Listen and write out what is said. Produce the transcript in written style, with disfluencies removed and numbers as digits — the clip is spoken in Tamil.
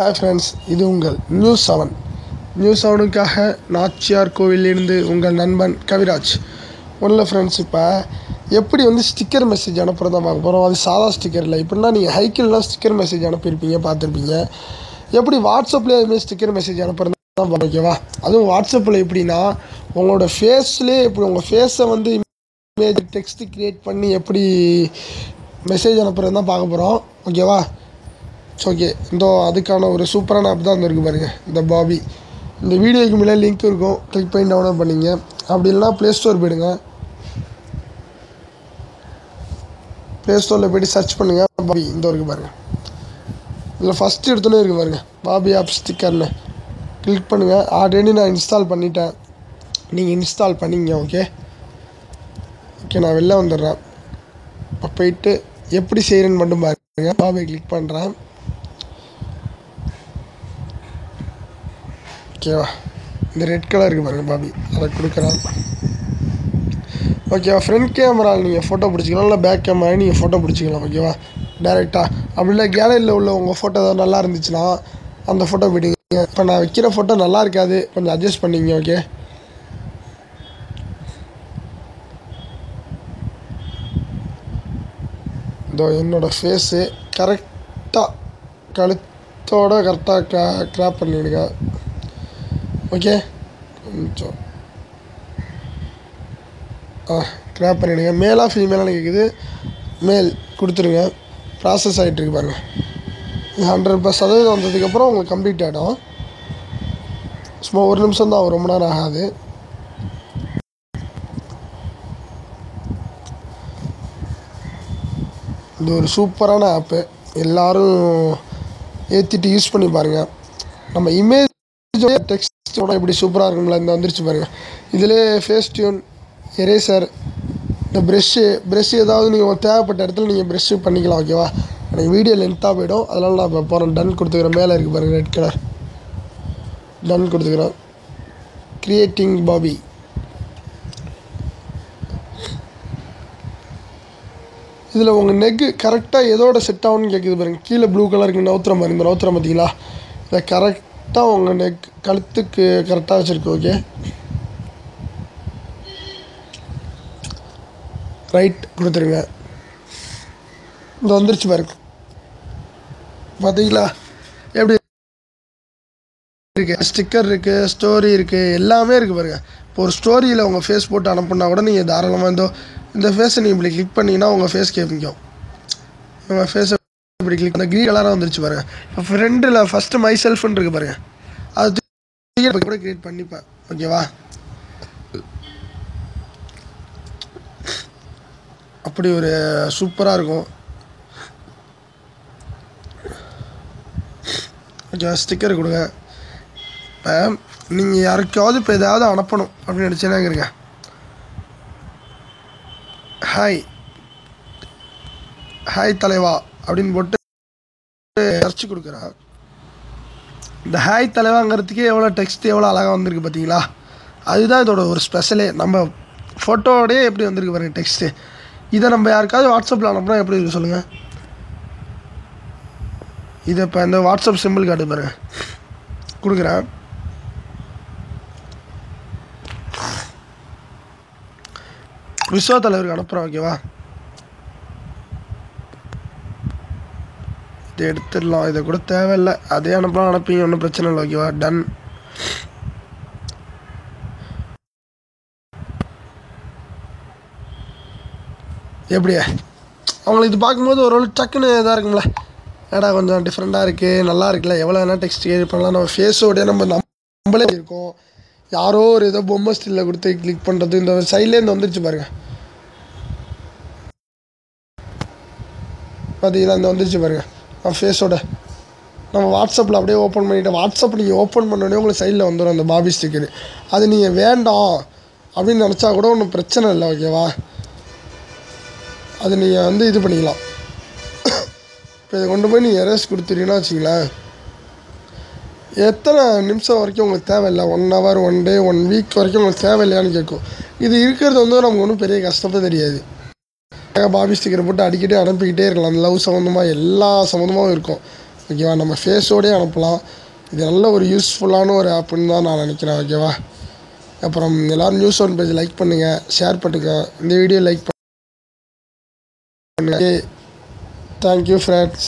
ஹாய் ஃப்ரெண்ட்ஸ், இது உங்கள் நியூஸ் 7க்காக நாச்சியார் கோவிலிருந்து உங்கள் நண்பன் கவிராஜ். ஒன்றில் ஃப்ரெண்ட்ஸ், இப்போ எப்படி ஸ்டிக்கர் மெசேஜ் அனுப்புகிறதா பார்க்க போகிறோம். அது சாதா ஸ்டிக்கர் இல்லை. இப்படின்னா நீங்கள் ஹைக்கிள்லாம் ஸ்டிக்கர் மெசேஜ் அனுப்பியிருப்பீங்க, பார்த்துருப்பீங்க. எப்படி வாட்ஸ்அப்லேயே அதுமாதிரி ஸ்டிக்கர் மெசேஜ் அனுப்புறது தான், ஓகேவா? அதுவும் வாட்ஸ்அப்பில் எப்படின்னா உங்களோட ஃபேஸ்லேயே எப்படி உங்கள் ஃபேஸை இமேஜ் டெக்ஸ்ட்டு க்ரியேட் பண்ணி எப்படி மெசேஜ் அனுப்புகிறது தான் பார்க்க போகிறோம், ஓகேவா? ஓகே, அதுக்கான ஒரு சூப்பரான ஆப் தான் இருக்குது பாருங்கள், இந்த பாபி. இந்த வீடியோக்கு மேலே லிங்க் இருக்கும், கிளிக் பண்ணி டவுன்லோட் பண்ணிங்க. அப்படி இல்லைனா ப்ளே ஸ்டோர் போயிடுங்க. ப்ளே ஸ்டோரில் போய்ட்டு சர்ச் பண்ணுங்கள், பாபி இருக்குது பாருங்கள். இதில் ஃபஸ்ட்டு எடுத்தோன்னே இருக்குது பாருங்கள், பாபி ஆப் ஸ்டிக்கர்னு. கிளிக் பண்ணுங்கள். ஆல்ரெடி நான் இன்ஸ்டால் பண்ணிட்டேன், நீங்கள் இன்ஸ்டால் பண்ணிங்க. ஓகே, நான் வெளில வந்துடுறேன். இப்போ போயிட்டு எப்படி செய்கிறேன்னு மட்டும் பாருங்கள். பாபியை கிளிக் பண்ணுறேன், ஓகேவா? இந்த ரெட் கலர் இருக்குது பாருங்கள், பாபி, அதை கொடுக்குறேன். ஓகேவா? ஃப்ரண்ட் கேமராவில் நீங்கள் ஃபோட்டோ பிடிச்சிக்கலாம், இல்லை பேக் கேமரா நீங்கள் ஃபோட்டோ பிடிச்சிக்கலாம், ஓகேவா? டேரெக்டாக. அப்படி இல்லை கேலரியில் உள்ள உங்கள் ஃபோட்டோ ஏதாவது நல்லா இருந்துச்சுன்னா அந்த ஃபோட்டோ போய்ட்டிங்க. இப்போ நான் வைக்கிற ஃபோட்டோ நல்லா இருக்காது, கொஞ்சம் அட்ஜஸ்ட் பண்ணிங்க. ஓகே, என்னோடய ஃபேஸு கரெக்டாக கழுத்தோடு கரெக்டாக கிராப் பண்ணிவிடுங்க. ஓகே, கொஞ்சம் கிராப் பண்ணிவிடுங்க. மேலாக ஃபீமேலாக கேட்குது, மேல் கொடுத்துருங்க. ப்ராசஸ் ஆகிட்டுருக்கு பாருங்கள். 100% வந்ததுக்கப்புறம் உங்களுக்கு கம்ப்ளீட் ஆகிடும். சும்மா 1 நிமிஷம் தான், ரொம்ப நேரம் ஆகாது. இது ஒரு சூப்பரான ஆப்பு, எல்லோரும் ஏற்றிட்டு யூஸ் பண்ணி பாருங்கள். நம்ம இமேஜ் டெக்ஸ்ட்டோட எப்படி சூப்பராக இருக்கும்ல, இந்த வந்துருச்சு பாருங்கள். இதிலே ஃபேஸ் டியூன், எரேசர், இந்த ப்ரெஷ்ஷு ஏதாவது நீங்கள் தேவைப்பட்ட இடத்துல நீங்கள் ப்ரெஷ்ஷு பண்ணிக்கலாம், ஓகேவா? எனக்கு வீடியோ லென்த்தாக போய்டும், அதனால் நான் இப்போ போகிறேன். டன் கொடுத்துக்கிறேன். மேலே இருக்குது பாருங்கள் ரெட் கலர், டன் கொடுத்துக்கிறேன். Creating Bobby. இதில் உங்கள் நெக்கு கரெக்டாக எதோட செட் ஆகும்னு கேட்குது பாருங்கள். கீழே ப்ளூ கலருக்கு நவுத்துற மாதிரி, இந்த நவுத்துற பார்த்தீங்களா? இதை கரெக்டாக உங்கள் நெக் கழுத்துக்கு கரெக்டாக வச்சுருக்கு. ஓகே, ரைட் கொடுத்துருங்க. இந்த வந்துருச்சு பாருங்க, பார்த்தீங்களா? எப்படி இருக்குது? ஸ்டிக்கர் இருக்குது, ஸ்டோரி இருக்குது, எல்லாமே இருக்குது பாருங்கள். இப்போ ஒரு ஸ்டோரியில் உங்கள் ஃபேஸ் போட்டு அனுப்புனா கூட நீங்கள் தாராளமாக இந்த ஃபேஸை நீங்கள் இப்படி கிளிக் பண்ணிங்கன்னா உங்கள் ஃபேஸ் கேட்பிக்கும். உங்கள் ஃபேஸை இப்படி கிளிக் பண்ண க்ரீன் கலராக வந்துருச்சு பாருங்கள். இப்போ ஃப்ரெண்டில் ஃபஸ்ட்டு மை செல்ஃப்னு இருக்குது பாருங்கள், அது கூட க்ரியேட் பண்ணிப்பேன், ஓகேவா? அப்படி ஒரு சூப்பராக இருக்கும். ஓகே, ஸ்டிக்கர் கொடுங்க. இப்போ நீங்கள் யாருக்காவது இப்போ எதாவது அனுப்பணும் அப்படின்னு நினச்சேனாங்கிறீங்க, ஹாய் தலைவா அப்படின்னு போட்டு சர்ச் கொடுக்குறேன். இந்த ஹாய் தலைவாங்கிறதுக்கே எவ்வளோ டெக்ஸ்ட் எவ்வளோ அழகாக வந்திருக்கு பார்த்தீங்களா? அதுதான் இதோட ஒரு ஸ்பெஷலே. நம்ம ஃபோட்டோவோடையே எப்படி வந்திருக்கு பாருங்கள் டெக்ஸ்ட்டு. இதை நம்ம யாருக்காவது வாட்ஸ்அப்பில் அனுப்புனா எப்படி இருக்குது சொல்லுங்கள்? இதை இப்போ இந்த வாட்ஸ்அப் சிம்பிள் காட்டு பாருங்கள், கொடுக்குறேன். விஸ்வ தலைவருக்கு அனுப்புகிறேன், ஓகேவா? இதை எடுத்துடலாம், இதை கூட தேவையில்லை, அதே அனுப்பலாம், அனுப்பிங்க, ஒன்றும் பிரச்சனை இல்லை, ஓகேவா? டன். எப்படியா அவங்களுக்கு இது பார்க்கும்போது ஒரு டக்குன்னு இதாக இருக்கும்ல, ஏடா கொஞ்சம் டிஃப்ரெண்ட்டாக இருக்குது, நல்லா இருக்குல்ல, எவ்வளோ வேணால் டெக்ஸ்ட் கிரியேட் பண்ணலாம். நம்ம ஃபேஸோடைய நம்மளே இருக்கோம், யாரோ ஒரு ஏதோ பொம்மை ஸ்டில்லில் கொடுத்து கிளிக் பண்ணுறது. இந்த சைட்லேருந்து வந்துருச்சு பாருங்கள், பார்த்தீங்களா? இந்த வந்துருச்சு பாருங்கள் நம்ம ஃபேஸோட. நம்ம வாட்ஸ்அப்பில் அப்படியே ஓப்பன் பண்ணிவிட்டு, வாட்ஸ்அப் நீங்கள் ஓப்பன் பண்ணோடனே உங்களுக்கு சைடில் வந்துடும் அந்த பாபி ஸ்டிக்கரு. அது நீங்கள் வேண்டாம் அப்படின்னு நினச்சா கூட ஒன்றும் பிரச்சனை இல்லை, ஓகேவா? அது நீங்கள் இது பண்ணிக்கலாம். இப்போ இதை கொண்டு போய் நீங்கள் எரேஸ் கொடுத்துட்டீங்கன்னா வச்சிங்களேன், எத்தனை நிமிஷம் வரைக்கும் உங்களுக்கு தேவையில்லை, 1 ஹவர், 1 டே, 1 வீக் வரைக்கும் உங்களுக்கு தேவையில்லையான்னு கேட்கும். இது இருக்கிறது நமக்கு ஒன்றும் பெரிய கஷ்டமே தெரியாது. பாபி ஸ்டிக்கரை போட்டு அடிக்கிட்டே அனுப்பிக்கிட்டே இருக்கலாம். அந்த லவ் சம்மந்தமாக எல்லா சம்மந்தமாகவும் இருக்கும். ஓகேவா. நம்ம ஃபேஸோடயே அனுப்பலாம். இது நல்ல ஒரு யூஸ்ஃபுல்லான ஒரு ஆப்புன்னு தான் நான் நினைக்கிறேன். ஓகேவா. அப்புறம் எல்லோரும் நியூஸ் ஒன் பேஜ் லைக் பண்ணுங்கள், ஷேர் பண்ணுங்கள், இந்த வீடியோ லைக் பண்ணுங்கள். Thank you friends.